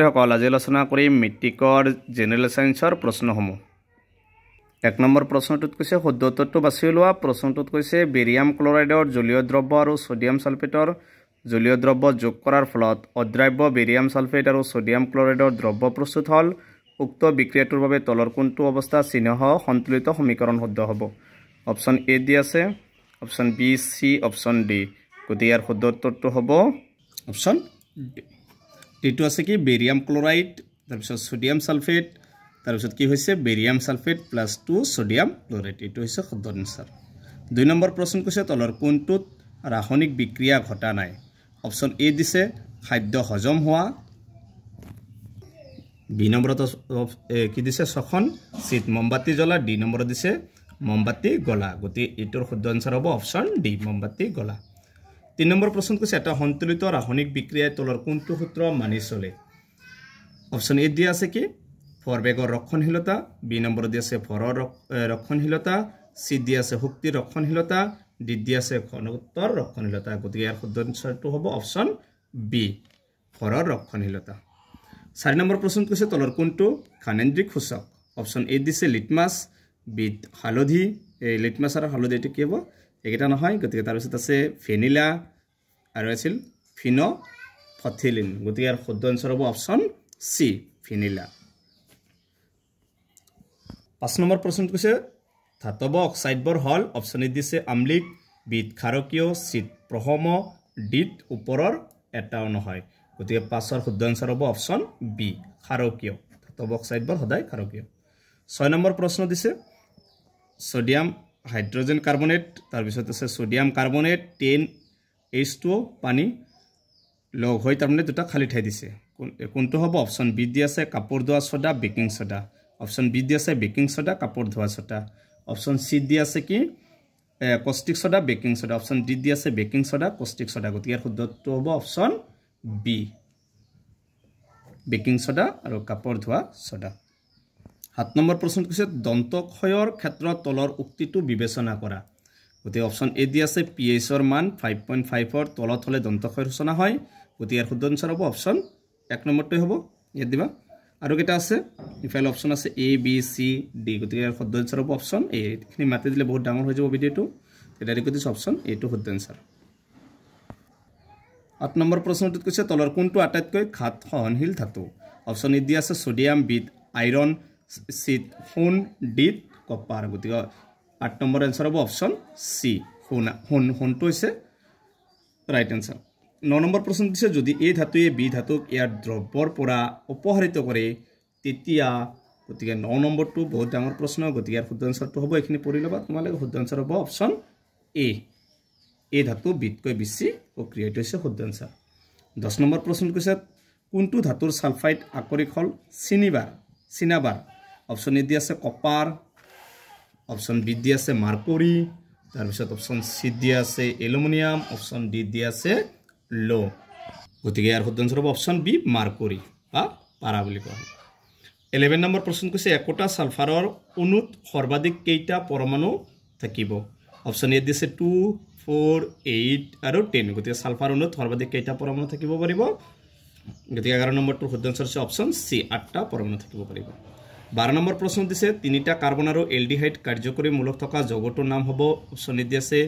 সকল আজি আলোচনা কৰিম মেট্ৰিকৰ জেনেৰেল সায়েন্সৰ প্ৰশ্নসমূহ। 1 নম্বৰ প্ৰশ্নটোত কৈছে শুদ্ধ উত্তৰটো বাছি লোৱা। প্ৰশ্নটোত কৈছে বেৰিয়াম ক্লৰাইডৰ জলীয় দ্ৰব্য আৰু সোডিয়াম সালফেটৰ জলীয় দ্ৰব্য যোগ কৰাৰ ফলত অদ্ৰাব্য বেৰিয়াম সালফেট আৰু সোডিয়াম ক্লৰাইডৰ দ্ৰব্য প্ৰস্তুত হ'ল। উক্ত বিক্ৰিয়াটোৰ বাবে তলৰ কোনটো অৱস্থা চিহ্নসহ সন্তুলিত সমীকৰণ শুদ্ধ হ'ব? অপশ্যন এ দি আছে, অপশ্যন বি, সি, অপশ্যন ডি। গতিকে ইয়াৰ শুদ্ধ উত্তৰটো হ'ব অপশ্যন ডি। এইটো আছে কি বেৰিয়াম ক্লৰাইড তাৰপিছত সোডিয়াম সালফেট তাৰপিছত কি হৈছে barium sulphate plus 2 sodium chloride. এইটো হৈছে শুদ্ধ আনসাৰ। 2 নম্বৰ প্ৰশ্ন কৈছে তলৰ কোনটোত ৰাসায়নিক বিক্ৰিয়া ঘটা নাই? অপশ্যন এ দিছে খাদ্য হজম হোৱা, বি নম্বৰত কি দিছে শ্বসন, চিত মোমবাতি জ্বলা, ডি নম্বৰত দিছে মোমবাতি গলা। গতিকে এইটোৰ শুদ্ধ আনসাৰ হ'ব অপশ্যন ডি মোমবাতি গলা। 3 নম্বৰ প্ৰশ্ন কৈছে এটা সন্তুলিত ৰাসায়নিক বিক্ৰিয়াৰ তলৰ কোনটো সূত্ৰ মানি চলে? অপশ্যন এ দিয়া আছে কি ভৰবেগৰ ৰক্ষণশীলতা, বি নম্বৰত দিয়া আছে ভৰৰ ৰক্ষণশীলতা, সি দিয়া আছে শক্তিৰ ৰক্ষণশীলতা, ডি দিয়া আছে ঘনত্বৰ ৰক্ষণশীলতা। গতিকে ইয়াৰ শুদ্ধ আনসাৰটো হ'ব অপশ্যন বি ভৰৰ ৰক্ষণশীলতা। 4 নম্বৰ প্ৰশ্ন কৈছে তলৰ কোনটো ঘানেন্দ্ৰিক সূচক? অপশ্যন এ দিছে লিটমাছ, বি হালধি, এই লিটমাছ আৰু হালধি এইটো কি হ'ব? এইকেইটা নহয়। গতিকে তাৰপিছত আছে ভেনিলা আৰু আছিল ফিন'ফথিলিন। গতিকে ইয়াৰ শুদ্ধ আনসাৰ হ'ব অপশ্যন সি ভেনিলা। 5 নম্বৰ প্ৰশ্ন কৈছে ধাতৱ অক্সাইডবোৰ হ'ল অপশ্যন এ দিছে আম্লিক, বিত ক্ষাৰকীয়, চিত প্ৰহম, ডিত ওপৰৰ এটাও নহয়। গতিকে 5ৰ শুদ্ধ আনসাৰ হ'ব অপশ্যন বি ক্ষাৰকীয়। ধাতৱ অক্সাইডবোৰ সদায় ক্ষাৰকীয়। 6 নম্বৰ প্ৰশ্ন দিছে সোডিয়াম হাইড্ৰোজেন কাৰ্বনেট তাৰপিছত আছে সোডিয়াম কাৰ্বনেট 10H2O পানী লগ হৈ তাৰমানে দুটা খালি ঠাই দিছে। কোনটো হ'ব? অপশ্যন বি দি আছে কাপোৰ ধোৱা soda, baking soda. Option B দি আছে বেকিং ছ'ডা, কাপোৰ ধোৱা ছ'ডা। অপশ্যন চি দি আছে কি caustic soda, baking soda. Option D দি আছে বেকিং ছ'ডা, কষ্টিক ছ'ডা। গতিকে ইয়াৰ শুদ্ধটো হ'ব অপশ্যন বি বেকিং ছ'ডা আৰু কাপোৰ ধোৱা ছ'ডা। 7 নম্বৰ প্ৰশ্ন কৈছে দন্তক্ষয়ৰ ক্ষেত্ৰত তলৰ উক্তিটো বিবেচনা কৰা। গতিকে অপশ্যন এ দি আছে pHৰ মান 5.5ৰ তলত হ'লে দন্তক্ষয়ৰ সূচনা হয়। গতিকে ইয়াৰ শুদ্ধ আনসাৰ হ'ব অপশ্যন 1 নম্বৰটোৱে হ'ব। ইয়াত দিবা আৰু কেইটা আছে ইফালে অপশ্যন আছে এ, বি, চি, ডি। গতিকে ইয়াৰ শুদ্ধ আনসাৰ হ'ব অপশ্যন এ। এইখিনি মাতি দিলে বহুত ডাঙৰ হৈ যাব ভিডিঅ'টো। তেতিয়া দেখি দিছোঁ অপশ্যন এইটো শুদ্ধ আনসাৰ। 8 নম্বৰ প্ৰশ্নটোত কৈছে তলৰ কোনটো আটাইতকৈ ঘাত সহনশীল ধাতু? অপশ্যন এ দি আছে সোডিয়াম, বিত আইৰণ, চিত সোণ, ডিত কপাৰ। গতিকে 8 নম্বৰ এনসাৰ হ'ব অপশ্যন চি সোণটো হৈছে ৰাইট এনসাৰ। 9 নম্বৰ প্ৰশ্ন দিছে যদি এই ধাতুৱে বি ধাতুক ইয়াৰ দ্ৰব্যৰ পৰা অপহৰিত কৰে তেতিয়া। গতিকে 9 নম্বৰটো বহুত ডাঙৰ প্ৰশ্ন। গতিকে ইয়াৰ শুদ্ধ আনসাৰটো হ'ব এইখিনি পঢ়ি ল'বা তোমালোকে। শুদ্ধ আনসাৰ হ'ব অপশ্যন এ এই ধাতু বিতকৈ বেছি প্ৰক্ৰিয়া। এইটো হৈছে শুদ্ধ আনসাৰ। 10 নম্বৰ প্ৰশ্ন কৈছে কোনটো ধাতুৰ সালফাইড আকৰিক হ'ল চিনাবাৰ? অপশ্যন এ দি আছে কপাৰ, অপশ্যন বি দি আছে মাৰ্কুৰী, তাৰপিছত অপশ্যন চি দি আছে এলুমিনিয়াম, অপশ্যন ডি দি আছে লো। গতিকে ইয়াৰ শুদ্ধ আনসাৰ হ'ব অপশ্যন বি মাৰ্কুৰী বা পাৰা বুলি কোৱা হয়। 11 নম্বৰ প্ৰশ্ন কৈছে একোটা ছালফাৰৰ অণুত সৰ্বাধিক কেইটা পৰমাণু থাকিব? অপশ্যন এ দিছে 2, 4, 8 আৰু 10। গতিকে ছালফাৰ অণুত সৰ্বাধিক কেইটা পৰমাণু থাকিব পাৰিব? গতিকে 11 নম্বৰটোৰ শুদ্ধ আনসাৰ হৈছে অপশ্যন চি 8টা পৰমাণু থাকিব পাৰিব। 12 নম্বৰ প্ৰশ্ন দিছে 3টা কাৰ্বন আৰু এলডিহাইড কাৰ্যকৰী মূলক থকা যৌগটোৰ নাম হ'ব। অপশ্যন এ দি আছে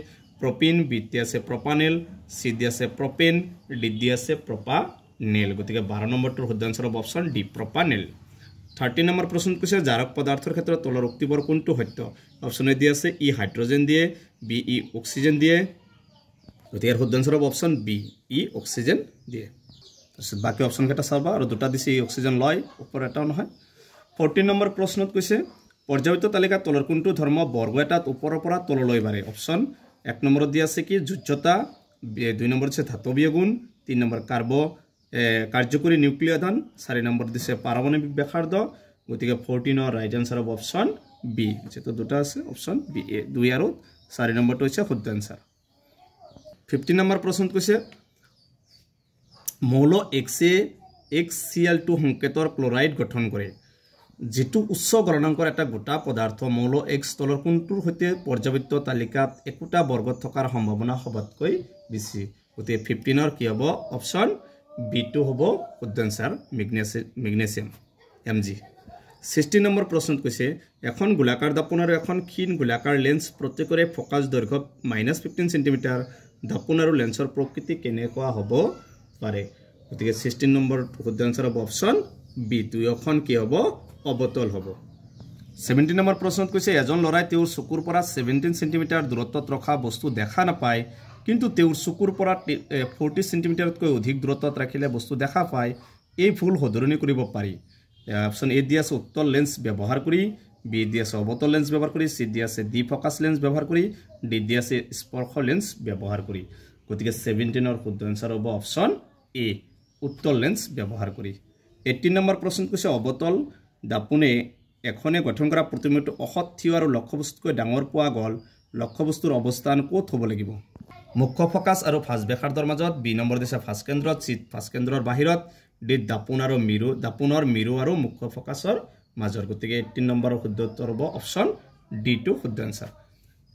প্ৰপিন, বি দি আছে প্ৰপানেল, চি দি আছে প্ৰপেন, ডি দি আছে প্ৰপানেল। গতিকে 12 নম্বৰটোৰ শুদ্ধ আনসাৰ হ'ব অপশ্যন ডি প্ৰপানেল। 13 নম্বৰ প্ৰশ্ন কৈছে জাৰক পদাৰ্থৰ ক্ষেত্ৰত তলৰ উক্তিবোৰ কোনটো সত্য? অপশ্যন এ দি আছে ই হাইড্ৰোজেন দিয়ে, বি ই অক্সিজেন দিয়ে। গতিকে ইয়াৰ শুদ্ধ আনসাৰ হ'ব অপশ্যন বি ই অক্সিজেন দিয়ে। তাৰপিছত বাকী অপশ্যন কেইটা চাবা আৰু দুটা দিছে ই অক্সিজেন লয় ওপৰ এটাও নহয়। 14 নম্বৰ প্ৰশ্নত কৈছে পৰ্যায়িত তালিকাত তলৰ কোনটো ধৰ্ম বৰ্গ এটাত ওপৰৰ পৰা তললৈ বাঢ়ে? অপশ্যন 1 নম্বৰত দি আছে কি যোজ্যতা, 2 নম্বৰত আছে ধাতৱীয় গুণ, 3 নম্বৰ কাৰ্যকৰী নিউক্লিয়ধান, 4 নম্বৰত দিছে পাৰমাণৱিক ব্যাসাৰ্ধ। গতিকে 14ৰ ৰাইট আনসাৰ হ'ব অপশ্যন বি। যেহেতু দুটা আছে অপশ্যন বি 2 আৰু 4 নম্বৰটো হৈছে শুদ্ধ আনসাৰ। 15 নম্বৰ প্ৰশ্নত কৈছে মৌল এক্সে HCl2 সংকেতৰ ক্লৰাইড গঠন কৰে। যেটো উচ্চ গলনাঙ্কৰ এটা গোটা পদাৰ্থ মৌল এক্স তলৰ কোনটোৰ সৈতে পৰ্যাবৃত্ত তালিকাত একোটা বৰ্গত থকাৰ সম্ভাৱনা সবতকৈ বেছি? গতিকে 15ৰ কি হ'ব অপশ্যন B2 হ'ব শুদ্ধ আনসাৰ মেগনেছিয়াম Mg 60 নম্বৰ প্ৰশ্নত কৈছে এখন গোলাকাৰ দাপোন আৰু এখন ক্ষীণ গোলাকাৰ লেন্স প্ৰত্যেকৰে ফোকাস দৈৰ্ঘ্য -15 সেন্টিমিটাৰ দাপোন আৰু লেন্সৰ প্ৰকৃতি কেনেকুৱা হ'ব পাৰে গতিকে 16 নম্বৰ শুদ্ধ আনসাৰ হ'ব অপচন B2 এখন কি হ'ব অবতল হ'ব 17 নম্বৰ প্ৰশ্নত কৈছে এজন লৰাই তেওঁৰ চকুৰ পৰা 17 সেন্টিমিটাৰ দূৰত্বত ৰখা বস্তু দেখা নাপায় কিন্তু তেওঁৰ চকুৰ পৰা 40 সেন্টিমিটাৰতকৈ অধিক দূৰত্বত ৰাখিলে বস্তু দেখা পায় এই ভুল সদৰণি কৰিব পাৰি অপচন এ দিয়া আছে উত্তল লেন্স ব্যৱহাৰ কৰি বি দিয়া আছে অবতল লেন্স ব্যৱহাৰ কৰি সি দিয়া আছে ডি ফোকাস লেন্স ব্যৱহাৰ কৰি ডি দিয়া আছে স্পৰ্শ লেন্স ব্যৱহাৰ কৰি গতিকে 17 ৰ শুদ্ধ আনসাৰ হ'ব অপচন এ উত্তল লেন্স ব্যৱহাৰ কৰি 18 নম্বৰ প্ৰশ্ন কৈছে অবতল দাপোনে এখনে গঠন কৰা প্ৰতিমাটো অসৎ থিয় আৰু লক্ষ্যবস্তুকৈ ডাঙৰ পোৱা গল লক্ষ্যবস্তুৰ অৱস্থান ক'ত হ'ব লাগিব মুখ্য ফোকাস আৰু ফাজ বেখাৰ্ডৰ মাজত বি নম্বৰ দিছে ফাজ কেন্দ্ৰত সি ফাজ কেন্দ্ৰৰ বাহিৰত ডি দাপোনৰ মিৰু আৰু মুখ্য ফোকাসৰ মাজৰ গতিকে 18 নম্বৰৰ শুদ্ধ উত্তৰ হ'ব অপচন ডি টু শুদ্ধ আনসাৰ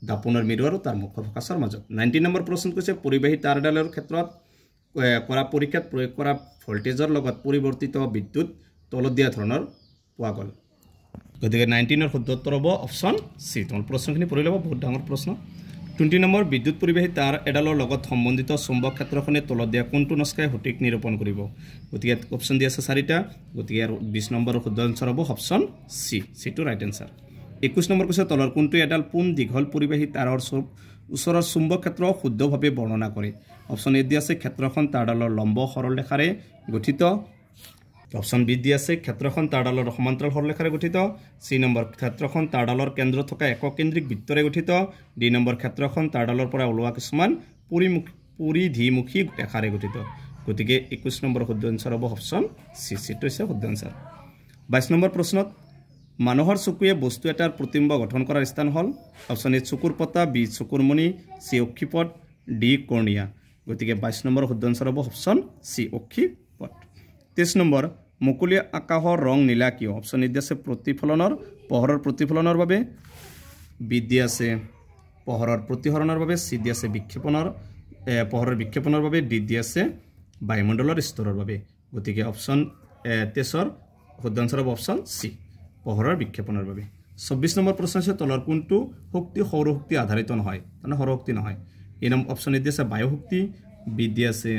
দাপোনৰ মিৰু আৰু তাৰ মুখ্য ফোকাসৰ মাজত 19 নম্বৰ প্ৰশ্ন কৈছে পৰিবাহী তাৰডালৰ ক্ষেত্ৰত কৰা পৰীক্ষাত প্ৰয়োগ কৰা ভোল্টেজৰ লগত পৰিৱৰ্তিত বিদ্যুৎ তলত দিয়া ধৰণৰ পোৱা গল গতিকে 19 ৰ শুদ্ধ উত্তৰ হ'ব অপচন সি তোমাৰ প্ৰশ্নখিনি পঢ়ি ল'ব বহুত ডাঙৰ প্ৰশ্ন 20 নম্বৰ বিদ্যুৎ পৰিবাহী তাৰ এডালৰ লগত সম্বন্ধিত চুম্বক ক্ষেত্ৰখনে তলত দিয়া কোনটো নস্কাই সঠিক নিৰূপণ কৰিব গতিকে অপচন দিয়া আছে 4টা গতিকে 20 নম্বৰৰ শুদ্ধ আনসাৰ হ'ব option C to right answer 21 number কৈছে তলৰ কোনটো এডাল পোন দীঘল পৰিবাহী তাৰৰ ওচৰৰ চুম্বক ক্ষেত্ৰ শুদ্ধভাৱে বৰ্ণনা কৰে অপচন এ দিয়া আছে ক্ষেত্ৰখন তাৰডালৰ লম্ব সৰল ৰেখাৰে গঠিত অপচন বি দিয়া আছে ক্ষেত্ৰখন তাৰডালৰ সমান্তৰাল সৰলৰেখাৰে গঠিত সি নম্বৰ ক্ষেত্ৰখন তাৰডালৰ কেন্দ্ৰত থকা এককেন্দ্ৰিক বৃত্তৰে গঠিত ডি নম্বৰ ক্ষেত্ৰখন তাৰডালৰ পৰা ওলোৱা কিছুমান পৰিধিমুখী ৰেখাৰে গঠিত গতিকে 21 নম্বৰ শুদ্ধ আনসাৰ হ'ব অপচন সি টো হৈছে শুদ্ধ আনসাৰ 22 নম্বৰ প্ৰশ্নত মানুহৰ চকুৱে বস্তু এটাৰ প্ৰতিবিম্ব গঠন কৰাৰ স্থান হ'ল অপচন এ চকুৰ পতা বি চকুৰ মণি সি অক্ষিপট ডি কৰ্ণিয়া গতিকে 22 নম্বৰ শুদ্ধ আনসাৰ হ'ব অপচন সি অক্ষিপট 23 নম্বৰ মুকলি আকাশৰ ৰং নীলা কিয় অপচন এ আছে পোহৰৰ প্ৰতিফলনৰ বাবে বি দিয়া আছে পোহৰৰ প্ৰতিহৰণৰ বাবে সি দিয়া আছে পোহৰৰ বিক্ষেপণৰ বাবে ডি দিয়া আছে বায়ুমণ্ডলৰ স্তৰৰ বাবে গতিকে অপচন 23 ৰ শুদ্ধ আনসাৰ হ'ব অপচন সি পোহৰৰ বিক্ষেপণৰ বাবে 24 নম্বৰ প্ৰশ্ন আছে তলৰ কোনটো শক্তি সৌৰ শক্তি আধাৰিত নহয় মানে সৌৰ শক্তি নহয় এই নম্বৰ অপচন এ দিয়া আছে বায়ু শক্তি বি দিয়া আছে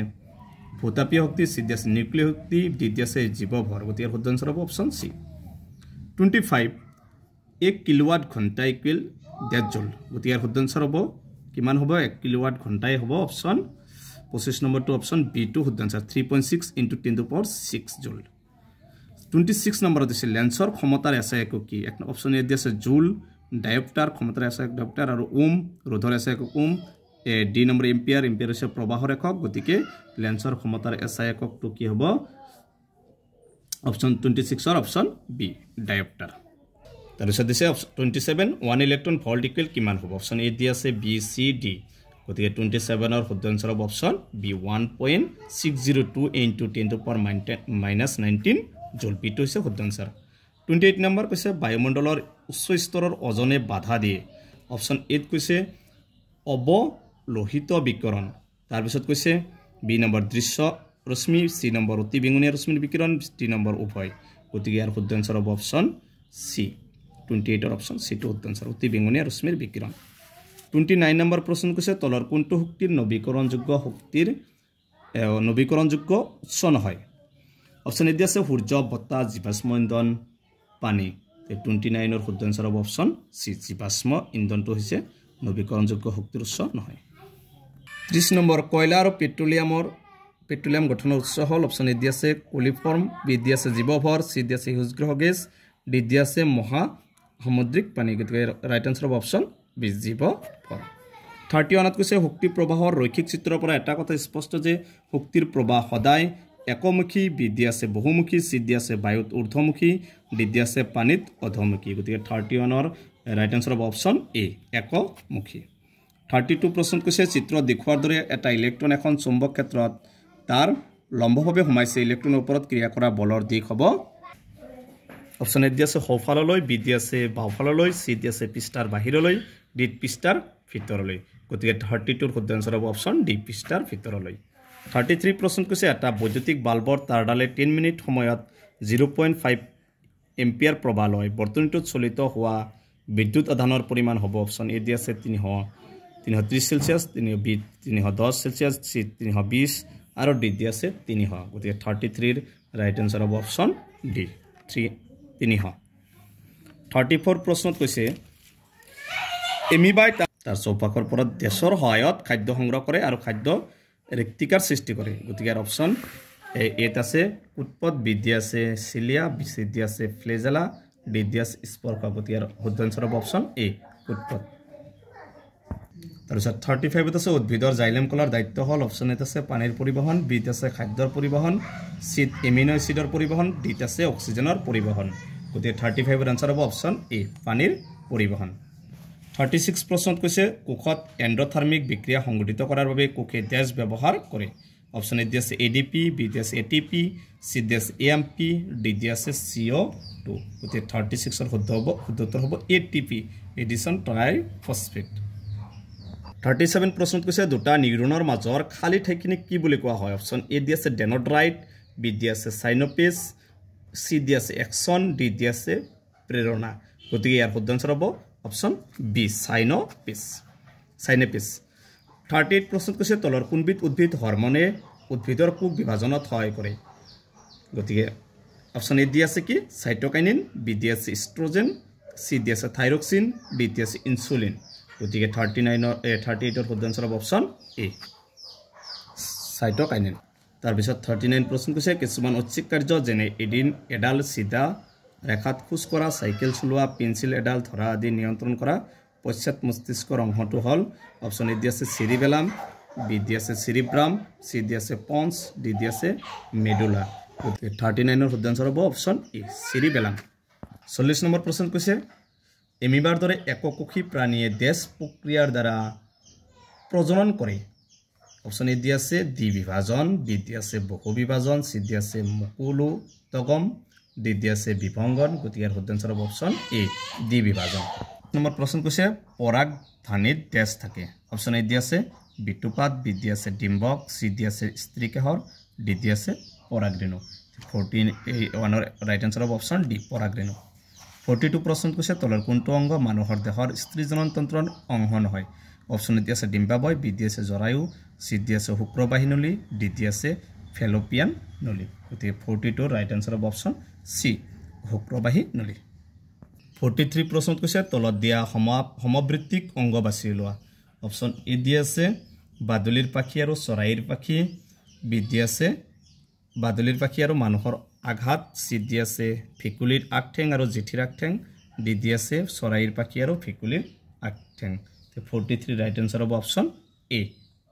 ভূতাপীয় শক্তি সি দিয়া আছে নিউক্লিয় শক্তি ডি দিয়া আছে জীৱভৰ গতিকে শুদ্ধ আনসাৰ হ'ব অপচন সি 25 1 কিলোৱাট ঘণ্টা ইকুৱেল 1.5 জুল গতিকে শুদ্ধ আনসাৰ হ'ব কিমান হ'ব 1 কিলোৱাট ঘণ্টাই হ'ব অপচন 25 নম্বৰটো অপচন বি টু শুদ্ধ আনসাৰ 3.6 × 10⁶ জুল 26 নম্বৰত দিছে লেন্সৰ ক্ষমতাৰ এছআই একক কি অপচন এ দিয়া আছে জুল ডায়োপ্টাৰ ক্ষমতাৰ এছআই একক ডায়োপ্টাৰ আৰু ওম ৰোধৰ এছআই একক ওম ডি নম্বৰ এম্পিয়াৰ হৈছে প্ৰবাহৰ একক গতিকে লেন্সৰ ক্ষমতাৰ এছআই এককটো কি হ'ব অপচন 26 ৰ অপচন বি ডায়োপ্টাৰ তাৰপিছত দিছে 27 1 ইলেক্ট্ৰন ভল্ট ইকুৱেল কিমান হ'ব অপচন এ দিয়া আছে বি চি ডি গতিকে 27 ৰ শুদ্ধ আনসাৰ হ'ব অপচন বি 1.602 × 10⁻19 জুল বিটো হৈছে শুদ্ধ আনসাৰ 28 নম্বৰ কৈছে বায়ুমণ্ডলৰ উচ্চ স্তৰৰ ওজনে বাধা দিয়ে অপচন এ কৈছে অৱলোহিত বিকিৰণ তাৰপিছত কৈছে বি নম্বৰ দৃশ্য ৰশ্মি সি নম্বৰ অতি বেঙুনীয়া ৰশ্মিৰ বিকিৰণ ডি নম্বৰ উভয় গতিকে ইয়াৰ শুদ্ধ আনসাৰ হ'ব অপচন সি 28 ৰ অপচন সি টু শুদ্ধ আনসাৰ অতি বেঙুনীয়া ৰশ্মিৰ বিকিৰণ 29 নম্বৰ প্ৰশ্ন কৈছে তলৰ কোনটো শক্তিৰ নৱীকৰণযোগ্য উৎস নহয় অপচন এ দিয়া আছে সূৰ্য বতাহ জীৱাশ্ম ইন্ধন পানী 29 ৰ শুদ্ধ আনসাৰ হ'ব অপচন সি জীৱাশ্ম ইন্ধনটো হৈছে নৱীকৰণযোগ্য শক্তিৰ উৎস নহয় 30 নম্বৰ কয়লা আৰু পেট্ৰলিয়াম গঠনৰ উৎস হ'ল অপচন এ দিয়া আছে কলিফৰ্ম বি দিয়া আছে জীৱভৰ সি দিয়া আছে সেউজগৃহ গেছ ডি দিয়া আছে মহাসামুদ্ৰিক পানী গতিকে ৰাইট আনসাৰ হ'ব অপচন বি জীৱভৰ 31ত কৈছে শক্তি প্ৰবাহৰ ৰৈখিক চিত্ৰৰ পৰা এটা কথা স্পষ্ট যে শক্তিৰ প্ৰবাহ সদায় একমুখী বি দিয়া আছে বহুমুখী সি দিয়া আছে বায়ুত ঊৰ্ধ্বমুখী ডি দিয়া আছে পানীত অধমুখী গতিকে 31ৰ ৰাইট আনসাৰ হ'ব অপচন এ একমুখী 32 প্ৰশ্নত কৈছে চিত্ৰত দেখুৱাৰ দৰে এটা ইলেক্ট্ৰন এখন চুম্বক ক্ষেত্ৰত তাৰ লম্বভাৱে সোমাইছে ইলেক্ট্ৰনৰ ওপৰত ক্ৰিয়া কৰা বলৰ দিশ হ'ব অপচন এ দিয়া আছে সোঁফাললৈ বি দিয়া আছে বাওঁফাললৈ সি দিয়া আছে পৃষ্ঠাৰ বাহিৰলৈ ডি পৃষ্ঠাৰ ভিতৰলৈ গতিকে 32ৰ শুদ্ধ আনসাৰ হ'ব অপচন ডি পৃষ্ঠাৰ ভিতৰলৈ 33 প্ৰশ্ন কৈছে এটা বৈদ্যুতিক বাল্বৰ তাৰডালে 10 মিনিট সময়ত 0.5 এম্পিয়াৰ প্ৰবাহ লয় বৰ্তনীটোত চলিত হোৱা বিদ্যুৎ আধানৰ পৰিমাণ হ'ব অপশ্যন এ দি আছে 330 সেলসিয়াছ 310 সেলসিয়াছ সি 320 আৰু ডি দি আছে 300 গতিকে 33 ৰ ৰাইট আনসাৰ হ'ব অপশ্যন ডি 300 34 প্ৰশ্নত কৈছে এমিবাই তাৰ চৌপাশৰ পৰা দেশৰ সহায়ত খাদ্য সংগ্ৰহ কৰে আৰু খাদ্য ৰেক্টিকাৰ সৃষ্টি কৰে গতিকে অপশ্যন এত আছে উৎপদ বি দি আছে সিলিয়া বি সি দি আছে ফ্লেজেলা ডি দি আছে স্পৰ্কা গতিকে শুদ্ধ আনসাৰ হ'ব অপশ্যন এ উৎপদ তাৰপিছত 35 আছে উদ্ভিদৰ জাইলেম কলাৰ দায়িত্ব হল অপশ্যন এত আছে পানীৰ পৰিবহন বি ত আছে খাদ্যৰ পৰিবহন সি এমিনো এসিডৰ পৰিবহন ডি ত আছে অক্সিজেনৰ পৰিবহন গতিকে 35 ৰ আনসাৰ হ'ব অপশ্যন এ পানীৰ পৰিবহন 36 প্ৰশ্নত কৈছে কোষত এন্ডোথাৰ্মিক বিক্ৰিয়া সংঘটিত কৰাৰ বাবে কোষে ড্যাশ ব্যৱহাৰ কৰে অপশ্যন এ দি আছে এডিপি বি দি আছে এটিপি সি দি আছে এএমপি ডি দি আছে CO2 গতিকে 36 ৰ শুদ্ধ উত্তৰ হ'ব এটিপি এডিশন ট্ৰাইফসফেট 37 প্ৰশ্নত কৈছে দুটা নিউৰনৰ মাজৰ খালি ঠাইখিনি কি বুলি কোৱা হয় অপশ্যন এ দি আছে ডেনড্ৰাইট বি দি আছে সাইনোপেছ সি দি আছে এক্সন ডি দি আছে প্ৰেৰণা গতিকে ইয়াৰ শুদ্ধ আনসাৰ হ'ব অপশ্যন বি সাইনোপেছ 38 প্ৰশ্নত কৈছে তলৰ কোনবিধ উদ্ভিদ হৰমনে উদ্ভিদৰ কোষ বিভাজনত সহায় কৰে গতিকে অপশ্যন এ দি আছে কি সাইটোকাইনিন বি দি আছে ইষ্ট্ৰোজেন সি দি আছে থাইৰক্সিন ডি দি আছে ইনসুলিন গতিকে 38 ৰ শুদ্ধ আনসাৰ হ'ব অপশ্যন এ সাইটোকাইনিন তাৰপিছত 39 প্ৰশ্ন কৈছে কিছুমান ঐচ্ছিক কাৰ্য যেনে এডাল সিধা ৰেখাত খোজ কৰা সাইকেল চলোৱা পেন্সিল এডাল ধৰা আদি নিয়ন্ত্ৰণ কৰা পশ্চাৎ মস্তিষ্কৰ অংশটো হল অপশ্যন এ দি আছে সেৰিবেলাম বি দি আছে সেৰিব্ৰাম সি দি আছে পন্স ডি দি আছে মেডুলা 39 ৰ শুদ্ধ আনসাৰ হ'ব অপশ্যন এ সেৰিবেলাম 40 নম্বৰ প্ৰশ্ন কৈছে এমিবাৰ দৰে এককোষী প্ৰাণীয়ে ড্যাশ প্ৰক্ৰিয়াৰ দ্বাৰা প্ৰজনন কৰে অপশ্যন এ দি আছে দ্বি বিভাজন বি দি আছে বহু বিভাজন সি দি আছে মুকুলোদগম ডি দি আছে বিভংগন গতিকে শুদ্ধ আনসাৰ হ'ব অপশ্যন এ দ্বি বিভাজন নম্বৰ প্ৰশ্ন কৈছে পৰাগ ধানিত ড্যাশ থাকে অপশ্যন এ দি আছে বিটুপাত বি দি আছে ডিম্বক সি দি আছে স্ত্ৰীকেহৰ ডি দি আছে পৰাগৰেণু 41 ৰ ৰাইট আনসাৰ হ'ব অপশ্যন ডি পৰাগৰেণু 42 প্ৰশ্ন কৈছে তলৰ কোনটো অংগ মানুহৰ দেহৰ স্ত্ৰীজনন তন্ত্ৰৰ অংশ নহয় অপশ্যন এ দি আছে ডিম্বাবয় বি দি আছে জৰায়ু সি দি আছে শুক্ৰবাহী নলী ডি দি আছে ফেলোপিয়ান নলী গতিকে 42 ৰাইট আনসাৰ হ'ব অপশ্যন সি শুক্ৰবাহী নলী 43 প্ৰশ্নত কৈছে তলত দিয়া সমবৃত্তিক অংগ বাছি লোৱা অপশ্যন এ দি আছে বাদুলিৰ পাখি আৰু চৰাইৰ পাখি বি দি আছে বাদুলিৰ পাখি আৰু মানুহৰ আঘাত সি দি আছে ফেকুলিৰ আগঠেং আৰু জিঠিৰ আগঠেং ডি দি আছে চৰাইৰ পাখি আৰু ফেকুলিৰ আগঠেং 43 ৰাইট আনসাৰ হ'ব অপশ্যন এ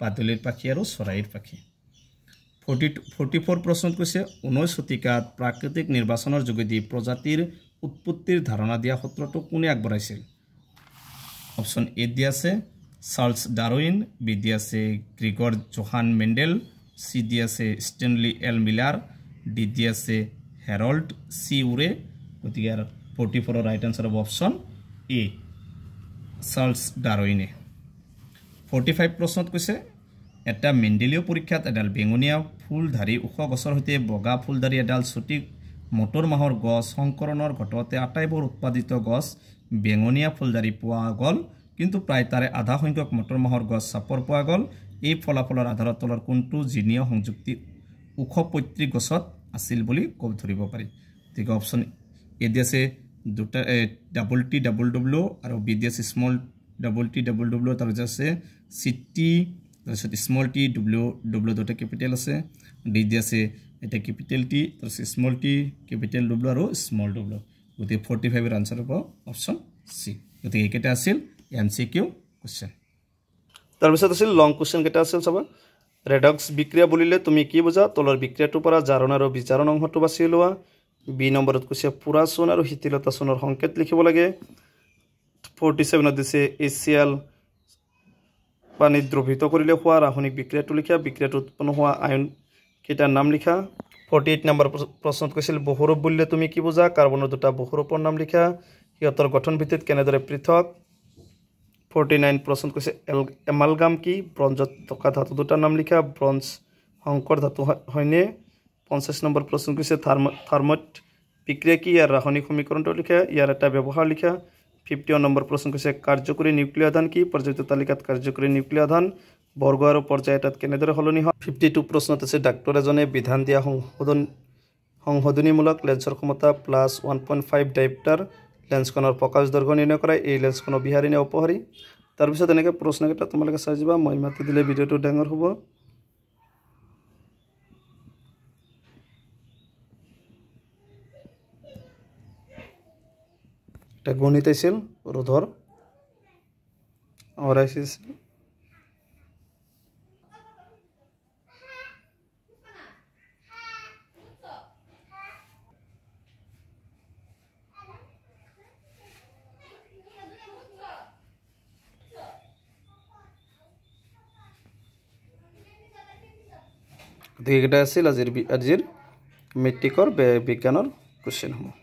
বাদুলিৰ পাখি আৰু চৰাইৰ পাখি 44 প্ৰশ্নত কৈছে 19 শতিকাত প্ৰাকৃতিক নিৰ্বাচনৰ যোগেদি প্ৰজাতিৰ উৎপত্তিৰ ধাৰণা দিয়া সূত্ৰটো কোনে আগবঢ়াইছিল অপশ্যন এ দি আছে চাৰ্লছ ডাৰউইন বি দি আছে গ্ৰিগৰ জোহান মেণ্ডেল সি দি আছে ষ্টেনলি এল মিলাৰ ডি দি আছে হেৰল্ড সি উৰে গতিকে 44 ৰ ৰাইট আনসাৰ হ'ব অপশ্যন এ চাৰ্লছ ডাৰউইনে 45 প্ৰশ্নত কৈছে এটা মেণ্ডেলীয় পৰীক্ষাত এডাল বেঙুনীয়া ফুলধাৰী ওখ গছৰ সৈতে বগা ফুলধাৰী এডাল চুটি মটৰ মাহৰ গছ সংকৰণৰ ঘটতে আটাইবোৰ উৎপাদিত গছ বেঙুনীয়া ফুলধাৰী পোৱা গ'ল কিন্তু প্ৰায় তাৰে আধা সংখ্যক মটৰ মাহৰ গছ চাপৰ পোৱা গ'ল এই ফলাফলৰ আধাৰত তলৰ কোনটো জিনীয় সংযুক্তি ওখ পৈতৃক গছত আছিল বুলি ক'ব ধৰিব পাৰি ঠিক অপশ্যন এ দি আছে দুটা ডাবল টি ডাবল ডব্লিউ আৰু বি দি আছে small double T double W তাৰ আছে সিটি তাৰপিছত স্মল টি ডব্লিউ ডব্লিউ দুটা কেপিটেল আছে ডি দি আছে এটা কেপিটেল টি তাৰপিছত স্মল টি কেপিটেল ডব্লিউ আৰু স্মল ডব্লিউ গতিকে 45 ৰ আনসাৰ হ'ব অপশ্যন সি গতিকে এইকেইটা আছিল MCQ কোৱেশ্চন তাৰপিছত আছিল লং কোৱেশ্চন কেইটা আছিল চাবা ৰেডক্স বিক্ৰিয়া বুলিলে তুমি কি বুজা তলৰ বিক্ৰিয়াটোৰ পৰা জাৰণ আৰু বিজাৰণ অংশটো বাছি লোৱা বি নম্বৰত কৈছে পুৰা চূণ আৰু শিথিলতা চূণৰ সংকেত লিখিব লাগে 47 দিছে HCl পানী দ্ৰৱিত কৰিলে হোৱা ৰাসায়নিক বিক্ৰিয়াটো লিখা বিক্ৰিয়াটো উৎপন্ন হোৱা আয়ন কেইটাৰ নাম লিখা 48 নম্বৰ প্ৰশ্নত কৈছিল বহুৰূপ বুলিলে তুমি কি বুজা কাৰ্বনৰ দুটা বহুৰূপৰ নাম লিখা সিহঁতৰ গঠন ভিত্তিত কেনেদৰে পৃথক 49 প্ৰশ্নত কৈছে এমালগাম কি ব্ৰঞ্জত থকা ধাতু দুটাৰ নাম লিখা ব্ৰঞ্জ সংকৰ ধাতু হয়নে 50 নম্বৰ প্ৰশ্ন কৈছে থাৰ্মোট বিক্ৰিয়া কি ইয়াৰ ৰাসায়নিক সমীকৰণটো লিখা ইয়াৰ এটা ব্যৱহাৰ লিখা 51 নম্বৰ প্ৰশ্ন কৈছে কাৰ্যকৰী নিউক্লিয় আধান কি পৰ্যায়িত তালিকাত কাৰ্যকৰী নিউক্লিয় আধান বৰ্গ আৰু পৰ্যায় এটাত কেনেদৰে সলনি হয় 52 প্ৰশ্নত আছে ডাক্তৰ এজনে বিধান দিয়া সংশোধনীমূলক লেন্সৰ ক্ষমতা প্লাছ 1.5 ডাইপ্টাৰ লেন্সখনৰ প্ৰকাশ দৈৰ্ঘ্য নিৰ্ণয় কৰা এই লেন্সখন অবিহাৰী নে অপহাৰী তাৰপিছত এনেকৈ প্ৰশ্নকেইটা তোমালোকে চাই যাবা মই মাতি দিলে ভিডিঅ'টো ডাঙৰ হ'ব এটা গণিত আছিল ৰোধৰ অৰাইছিল গতিকে এটা আছিল আজিৰ মেট্ৰিকৰ বিজ্ঞানৰ কুৱেশ্যনসমূহ